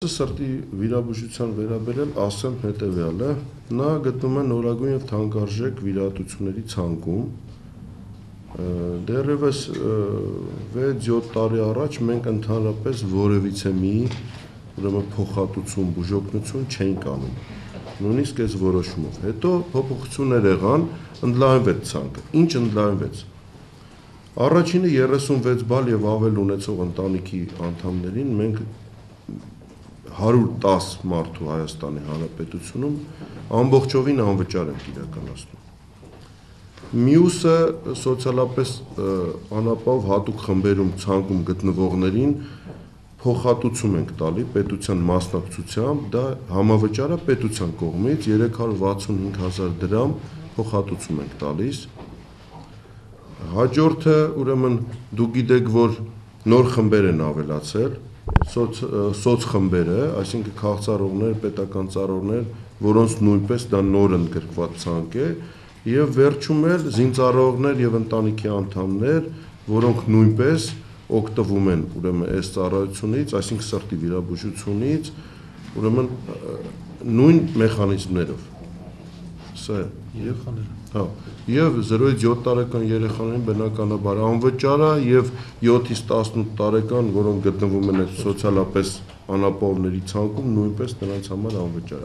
Փոխհատուցը սրտի վիրաբուժության վերաբերյալ ասեմ հետևյալը, նա գտնվում է նորագույն եւ թանկարժեք վիրահատությունների ցանկում։ Դեռևս 6-7 տարի առաջ մենք ընդհանրապես որևիցե մի փոխհատուցում, բուժօգնություն չէինք անում, նույնիսկ այս որոշումով։ Հետո փոփոխություններ եղան, ընդլայնվեց ցանկը։ Ինչ ընդլայնվեց։ Առաջինը 36 բալ եւ ավել ունեցող ընտանիքի անդամներին մենք 110 մարդու Հայաստանի Հանրապետությունում ամբողջովին անվճար ենք իրականացնում։ Մյուսը սոցիալապես անապահով հատուկ խմբերում ցանկում գտնվողներին փոխհատուցում ենք տալի պետության մասնակցությամբ, դա համավճար է պետության կողմից 365,000 դրամ փոխհատուցում ենք տալիս։ Հաջորդը, ուրեմն դուք գիտեք, որ նոր խմբեր են ավելացել, սոցխմբերը, այսինքն քաղցրահողներ, պետական ծառայողներ, որոնց նույնպես դա նոր ընդգրկված ցանկ է, եւ վերջում էլ զինծառայողներ եւ ընտանիքի անդամներ, որոնք նույնպես օգտվում են ուրեմն այս ծառայությունից, այսինքն սրտի վիրաբուժությունից, ուրեմն նույն մեխանիզմներով։ Սա եւ 0-ից 7 տարեկան երեխաներին բնականաբար անվճար է եւ 7-ից 18 տարեկան, որոնք գտնվում են սոցիալապես անապահովների ցանկում, նույնպես նրանց համար անվճար է։